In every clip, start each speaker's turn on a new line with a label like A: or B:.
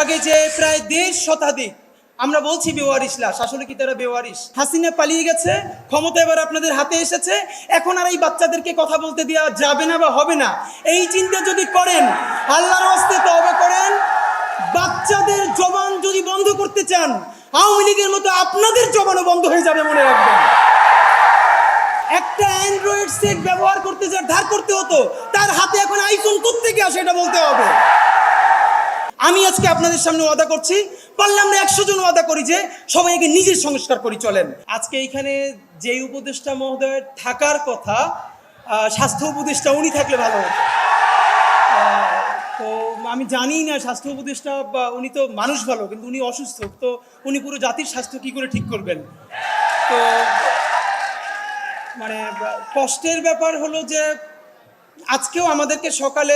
A: আগে যে প্রায় ১.৫ শতাধিক আমরা বলছি বেওয়ারিশ লাশ, আসলে কি তারা বেওয়ারিশ? হাসিনা পালিয়ে গেছে, ক্ষমতা এবার আপনাদের হাতে এসেছে, এখন আর এই বাচ্চাদেরকে কথা বলতে দেওয়া যাবে না বা হবে না। এই চিন্তা যদি করেন, আল্লাহর হস্তে তওবা করেন। বাচ্চাদের জবান যদি বন্ধ করতে চান, আওয়ামী লীগের মতো আপনাদের জবানও বন্ধ হয়ে যাবে, মনে রাখবেন। একটা অ্যান্ড্রয়েড সেট ব্যবহার করতে যার ধার করতে হতো, তার হাতে এখন আইফোন কোত্থেকে আসে এটা বলতে হবে। আমি আজকে আপনাদের সামনে ওয়াদা করছি, পারলে আমরা ১০০ জন ওয়াদা করি যে সবাইকে নিজের সংস্কার করি চলেন। আজকে এইখানে যেই উপদেষ্টা মহোদয়ের থাকার কথা, স্বাস্থ্য উপদেষ্টা, উনি থাকলে ভালো হতো। তো আমি জানি না স্বাস্থ্য উপদেষ্টা, বা উনি তো মানুষ ভালো, কিন্তু উনি অসুস্থ, তো উনি পুরো জাতির স্বাস্থ্য কী করে ঠিক করবেন? তো মানে কষ্টের ব্যাপার হলো যে আজকেও আমাদেরকে সকালে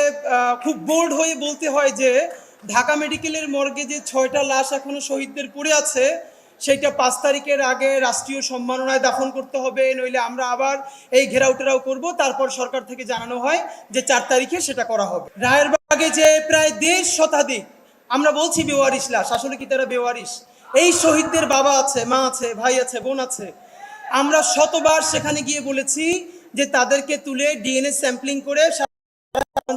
A: খুব বোল্ড হয়ে বলতে হয় যে ঢাকা মেডিকেলের মর্গে যে ৬টা লাশ এখনো শহীদদের পড়ে আছে, সেইটা ৫ তারিখের আগে রাষ্ট্রীয় সম্মাননায় দাফন করতে হবে, নইলে আমরা আবার এই ঘেরাও টেরাও করবো। তারপর সরকার থেকে জানানো হয় যে ৪ তারিখে সেটা করা হবে। রায়েরবাগে যে প্রায় ১.৫ শতাধিক আমরা বলছি বেওয়ারিশ লাশ, আসলে কি তারা বেওয়ারিশ? এই শহীদদের বাবা আছে, মা আছে, ভাই আছে, বোন আছে। আমরা শতবার সেখানে গিয়ে বলেছি যে তাদেরকে তুলে ডিএনএ স্যাম্পলিং করে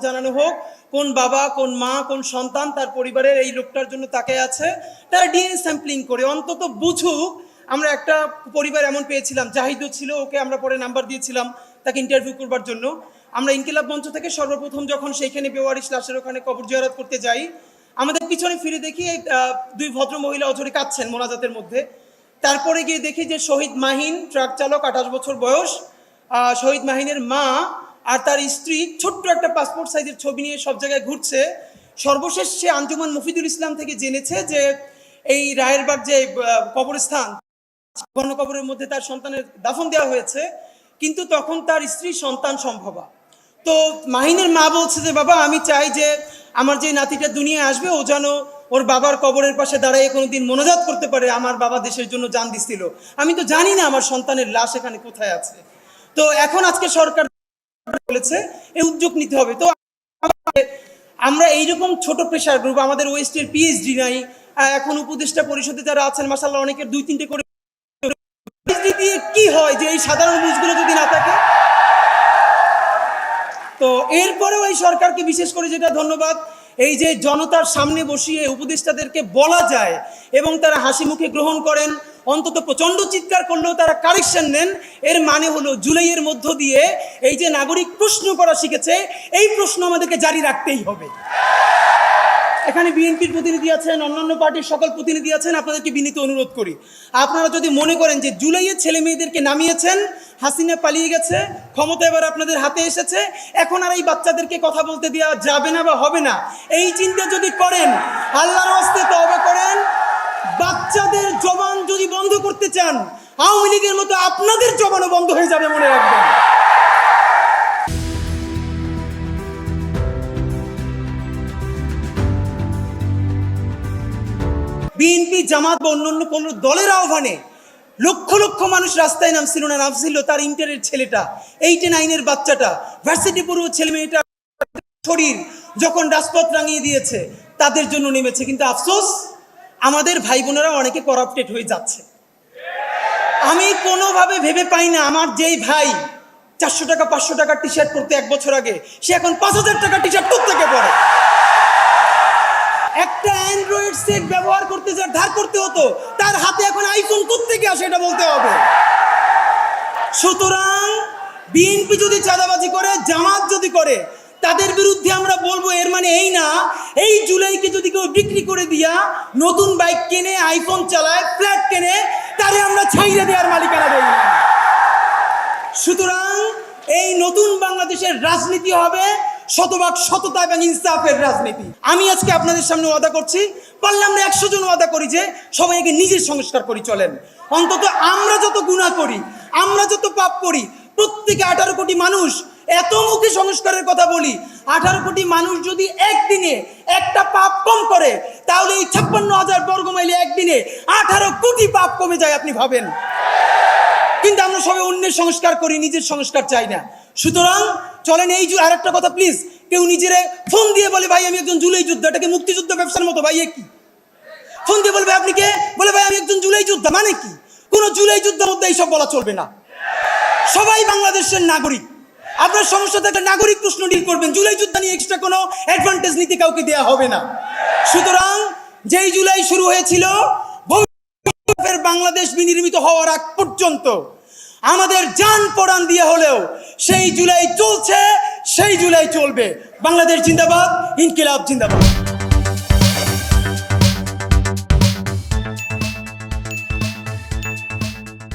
A: জানানো হোক কোন বাবা, কোন মা, কোন সন্তান তার পরিবারের এই লোকটার জন্য তাকে আছে, তারা ডিএনএ স্যাম্পলিং করে অন্তত বুঝুক। আমরা একটা পরিবার এমন পেয়েছিলাম, জাহিদও ছিল, ওকে আমরা পরে নাম্বার দিয়েছিলাম তাকে ইন্টারভিউ করবার জন্য। আমরা ইনকিলাব মঞ্চ থেকে সর্বপ্রথম যখন সেইখানে বেওয়ারিশ লাশের ওখানে কবর জিয়ারত করতে যাই, আমাদের পিছনে ফিরে দেখি ২ ভদ্র মহিলা অঝরে কাঁদছেন মোনাজাতের মধ্যে। তারপরে গিয়ে দেখি যে শহীদ মাহিন, ট্রাক চালক, ২৮ বছর বয়স, শহীদ মাহিনের মা আর তার স্ত্রী ছোট্ট একটা পাসপোর্ট সাইজের ছবি নিয়ে সব জায়গায় ঘুরছে। সর্বশেষ সে আঞ্জুমান মফিদুল ইসলাম থেকে জেনেছে যে এই রায়েরবাগ যে কবরস্থান, গণকবরের মধ্যে তার সন্তানের দাফন দেওয়া হয়েছে, কিন্তু তখন তার স্ত্রী সন্তান সম্ভবা। তো মাহিনের মা বলছে যে বাবা, আমি চাই যে আমার যে নাতিটা দুনিয়ায় আসবে, ও যেন ওর বাবার কবরের পাশে দাঁড়িয়ে কোনোদিন মোনাজাত করতে পারে, আমার বাবা দেশের জন্য জান দিছিল, আমি তো জানি না আমার সন্তানের লাশ এখানে কোথায় আছে। তো এখন আজকে সরকার বলেছে এই উদ্যোগ নিতে হবে। তো আমরা এইরকম ছোট প্রেশার গ্রুপ, আমাদের ওয়েস্টের পিএইচডি নাই, এখন উপদেষ্টা পরিষদে যারা আছেন মাশাআল্লাহ অনেকের ২-৩টে করে পিএইচডি দিয়ে কি হয় যে এই সাধারণ বুঝগুলো যদি না থাকে। তো এরপরেও এই সরকারকে বিশেষ করে যেটা ধন্যবাদ, এই যে জনতার সামনে বসিয়ে উপদেষ্টাদেরকে বলা যায় এবং তারা হাসি মুখে গ্রহণ করেন, অন্তত প্রচণ্ড চিৎকার করলেও তারা কারেকশন নেন। এর মানে হলো জুলাইয়ের মধ্য দিয়ে এই যে নাগরিক প্রশ্ন করা শিখেছে, এই প্রশ্ন আমাদেরকে জারি রাখতেই হবে। এখানে বিএনপির প্রতিনিধি আছেন, অন্যান্য পার্টির সকল প্রতিনিধি আছেন, আপনাদেরকে বিনীত অনুরোধ করি, আপনারা যদি মনে করেন যে জুলাইয়ের ছেলে মেয়েদেরকে নামিয়েছেন, হাসিনা পালিয়ে গেছে, ক্ষমতা এবার আপনাদের হাতে এসেছে, এখন আর এই বাচ্চাদেরকে কথা বলতে দেওয়া যাবে না বা হবে না, এই চিন্তা যদি করেন, আল্লাহর হস্তে তওবা করেন। বাচ্চাদের জবান যদি বন্ধ করতে চান, আওয়ামী লীগের মতো আপনাদের জবানও বন্ধ হয়ে যাবে, মনে রাখবেন। বিএনপি, জামাত বা অন্যান্য কোনো দলের আহ্বানে লক্ষ লক্ষ মানুষ রাস্তায় নামছিল না, নামছিল তার ইন্টারের ছেলেটা, 8-9 বাচ্চাটা, ভার্সিটি পড়ুয়া ছেলে মেয়েটা শরীর যখন রাজপথ রাঙিয়ে দিয়েছে, তাদের জন্য নেমেছে। কিন্তু আফসোস, আমাদের ভাই বোনেরা অনেকে করাপ্টেড হয়ে যাচ্ছে। আমি কোনোভাবে ভেবে পাই না আমার যেই ভাই 400 টাকা 500 টাকার টি শার্ট পরতে 1 বছর আগে, সে এখন 5000 টাকার টি শার্ট কোত্থেকে পরে। একটা অ্যান্ড্রয়েড সেট ব্যবহার করতে যার ধার করতে হতো, তার হাতে এখন আইফোন কোত্থেকে আসে এটা বলতে হবে। সুতরাং বিএনপি যদি চাঁদাবাজি করে, জামাত যদি করে, তাদের বিরুদ্ধে আমরা বলবো। এর মানে এই না এই জুলাইকে যদি কেউ বিক্রি করে দিয়া নতুন বাইক কেনে, আইফোন চালায়, ফ্ল্যাট কেনে, তারে আমরা ছাইরে দেওয়ার মালিকানা দেই না। সুতরাং এই নতুন বাংলাদেশের রাজনীতি হবে শতভাগ সততা এবং ইনসাফের রাজনীতি। আমি আজকে আপনাদের সামনে ওয়াদা করছি, পারলে আমরা ১০০ জন ওয়াদা করি যে সবাইকে নিজের সংস্কার করি চলেন। অন্তত আমরা যত গুনাহ করি, আমরা যত পাপ করি, প্রত্যেকে 18 কোটি মানুষ এত মুখে সংস্কারের কথা বলি, 18 কোটি মানুষ যদি একদিনে একটা পাপ কম করে, তাহলে এই 56,000 বর্গমাইলে একদিনে 18 কোটি পাপ কমে যায়, আপনি ভাবেন। কিন্তু আমরা সবাই অন্যের সংস্কার করি, নিজের সংস্কার চাই না। সুতরাং চলেন এই আর একটা কথা প্লিজ, কেউ নিজেরে ফোন দিয়ে বলে ভাই আমি একজন জুলাই যোদ্ধা, এটাকে মুক্তিযুদ্ধ ব্যবসার মতো, ভাই কি ফোন দিয়ে বলবে আপনি কে, বলে ভাই আমি একজন জুলাই যোদ্ধা। মানে কি? কোনো জুলাই যোদ্ধার মধ্যে এইসব বলা চলবে না। সবাই বাংলাদেশের নাগরিক। আপনার সমস্যা থাকলে নাগরিক প্রশ্ন ডিল করবেন, জুলাই যোদ্ধা নিয়ে এক্সট্রা কোনো অ্যাডভান্টেজ নীতি কাউকে দেওয়া হবে না। সুতরাং যেই জুলাই শুরু হয়েছিল, ভবিষ্যতের বাংলাদেশ বিনির্মিত হওয়ার আগ পর্যন্ত আমাদের জান পরাণ দিয়ে হলেও সেই জুলাই চলছে, সেই জুলাই চলবে। বাংলাদেশ জিন্দাবাদ, ইনকিলাব জিন্দাবাদ।